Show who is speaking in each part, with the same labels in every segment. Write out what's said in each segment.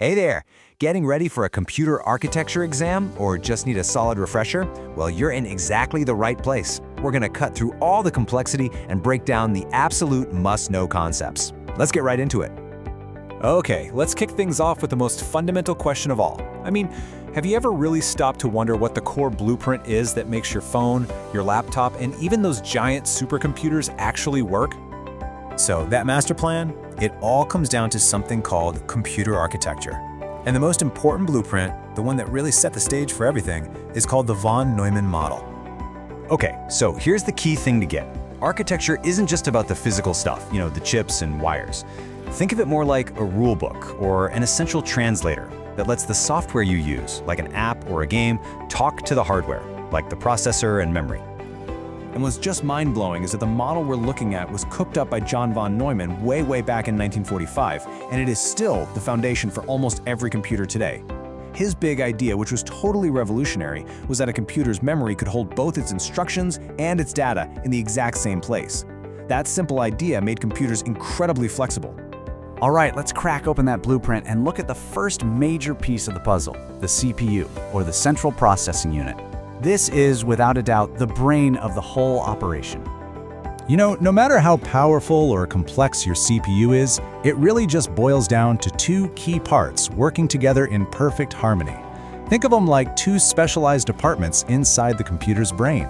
Speaker 1: Hey there! Getting ready for a computer architecture exam or just need a solid refresher? Well, you're in exactly the right place. We're gonna cut through all the complexity and break down the absolute must-know concepts. Let's get right into it.
Speaker 2: Okay, let's kick things off with the most fundamental question of all. Have you ever really stopped to wonder what the core blueprint is that makes your phone, your laptop, and even those giant supercomputers actually work?
Speaker 3: So that master plan, it all comes down to something called computer architecture. And the most important blueprint, the one that really set the stage for everything, is called the von Neumann model.
Speaker 1: Okay, so here's the key thing to get. Architecture isn't just about the physical stuff, the chips and wires. Think of it more like a rule book or an essential translator that lets the software you use, like an app or a game, talk to the hardware, like the processor and memory.
Speaker 2: And what's just mind-blowing is that the model we're looking at was cooked up by John von Neumann way back in 1945, and it is still the foundation for almost every computer today. His big idea, which was totally revolutionary, was that a computer's memory could hold both its instructions and its data in the exact same place. That simple idea made computers incredibly flexible.
Speaker 4: All right, let's crack open that blueprint and look at the first major piece of the puzzle, the CPU, or the Central Processing Unit. This is, without a doubt, the brain of the whole operation.
Speaker 3: No matter how powerful or complex your CPU is, it really just boils down to two key parts working together in perfect harmony. Think of them like two specialized departments inside the computer's brain.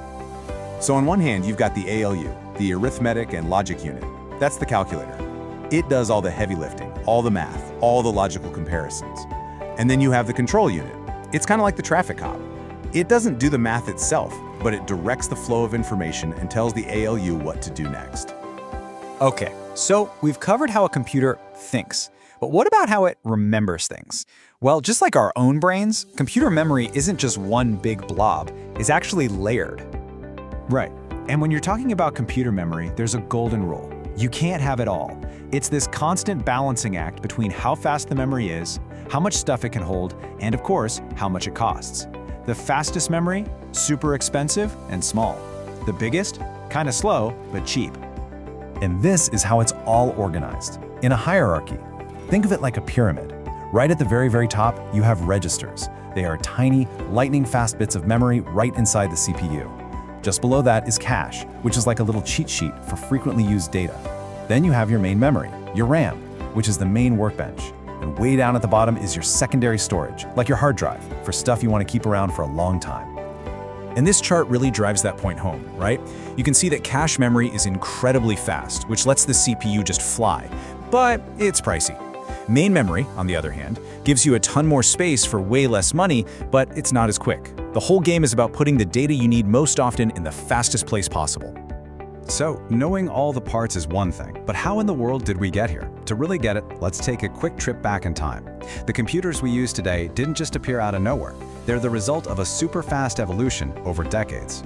Speaker 5: So on one hand, you've got the ALU, the Arithmetic and Logic Unit. That's the calculator. It does all the heavy lifting, all the math, all the logical comparisons. And then you have the control unit. It's kind of like the traffic cop. It doesn't do the math itself, but it directs the flow of information and tells the ALU what to do next.
Speaker 2: Okay, so we've covered how a computer thinks, but what about how it remembers things? Well, just like our own brains, computer memory isn't just one big blob, it's actually layered. Right, and when you're talking about computer memory, there's a golden rule. You can't have it all. It's this constant balancing act between how fast the memory is, how much stuff it can hold, and of course, how much it costs. The fastest memory, super expensive and small. The biggest, kind of slow, but cheap.
Speaker 3: And this is how it's all organized, in a hierarchy. Think of it like a pyramid. Right at the very top, you have registers. They are tiny, lightning-fast bits of memory right inside the CPU. Just below that is cache, which is like a little cheat sheet for frequently used data. Then you have your main memory, your RAM, which is the main workbench. And way down at the bottom is your secondary storage, like your hard drive, for stuff you want to keep around for a long time. And this chart really drives that point home, right? You can see that cache memory is incredibly fast, which lets the CPU just fly, but it's pricey. Main memory, on the other hand, gives you a ton more space for way less money, but it's not as quick. The whole game is about putting the data you need most often in the fastest place possible.
Speaker 1: So, knowing all the parts is one thing, but how in the world did we get here? To really get it, let's take a quick trip back in time. The computers we use today didn't just appear out of nowhere. They're the result of a super fast evolution over decades.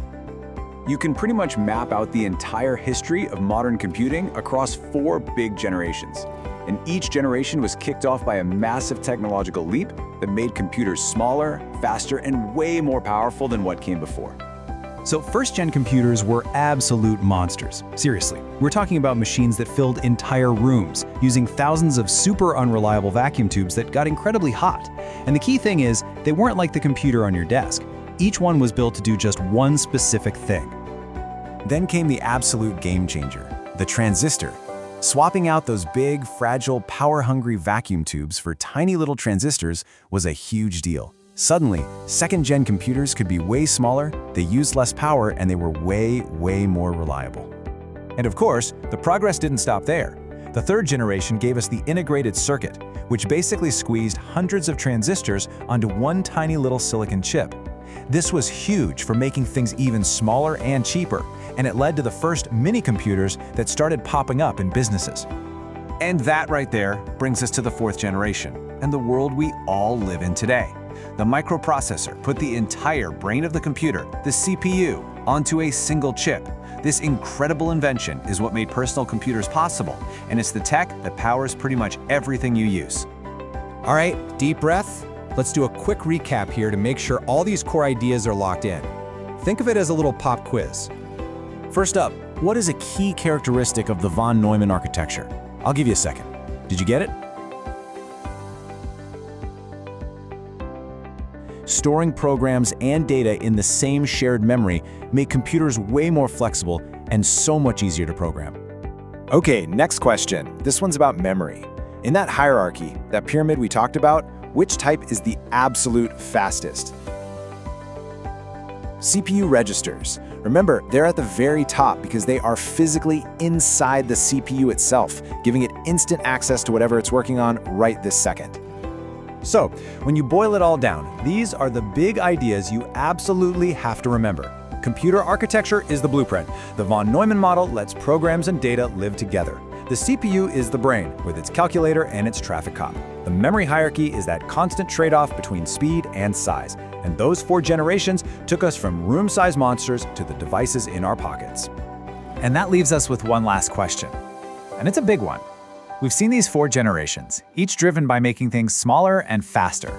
Speaker 6: You can pretty much map out the entire history of modern computing across 4 big generations. And each generation was kicked off by a massive technological leap that made computers smaller, faster, and way more powerful than what came before.
Speaker 3: So first-gen computers were absolute monsters. Seriously, we're talking about machines that filled entire rooms, using thousands of super unreliable vacuum tubes that got incredibly hot. And the key thing is, they weren't like the computer on your desk. Each one was built to do just one specific thing. Then came the absolute game changer, the transistor. Swapping out those big, fragile, power-hungry vacuum tubes for tiny little transistors was a huge deal. Suddenly, second-gen computers could be way smaller, they used less power, and they were way more reliable.
Speaker 2: And of course, the progress didn't stop there. The third generation gave us the integrated circuit, which basically squeezed hundreds of transistors onto one tiny little silicon chip. This was huge for making things even smaller and cheaper, and it led to the first mini-computers that started popping up in businesses. And that right there brings us to the fourth generation, and the world we all live in today. The microprocessor put the entire brain of the computer, the CPU, onto a single chip. This incredible invention is what made personal computers possible, and it's the tech that powers pretty much everything you use.
Speaker 1: All right, deep breath. Let's do a quick recap here to make sure all these core ideas are locked in. Think of it as a little pop quiz.
Speaker 3: First up, what is a key characteristic of the von Neumann architecture? I'll give you a second. Did you get it?
Speaker 2: Storing programs and data in the same shared memory make computers way more flexible and so much easier to program.
Speaker 3: Okay, next question. This one's about memory. In that hierarchy, that pyramid we talked about, which type is the absolute fastest? CPU registers. Remember, they're at the very top because they are physically inside the CPU itself, giving it instant access to whatever it's working on right this second.
Speaker 2: So, when you boil it all down, these are the big ideas you absolutely have to remember. Computer architecture is the blueprint. The von Neumann model lets programs and data live together. The CPU is the brain, with its calculator and its traffic cop. The memory hierarchy is that constant trade-off between speed and size. And those 4 generations took us from room-sized monsters to the devices in our pockets.
Speaker 4: And that leaves us with one last question. And it's a big one. We've seen these 4 generations, each driven by making things smaller and faster.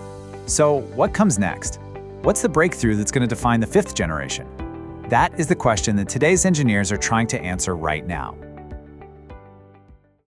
Speaker 4: So what comes next? What's the breakthrough that's going to define the 5th generation? That is the question that today's engineers are trying to answer right now.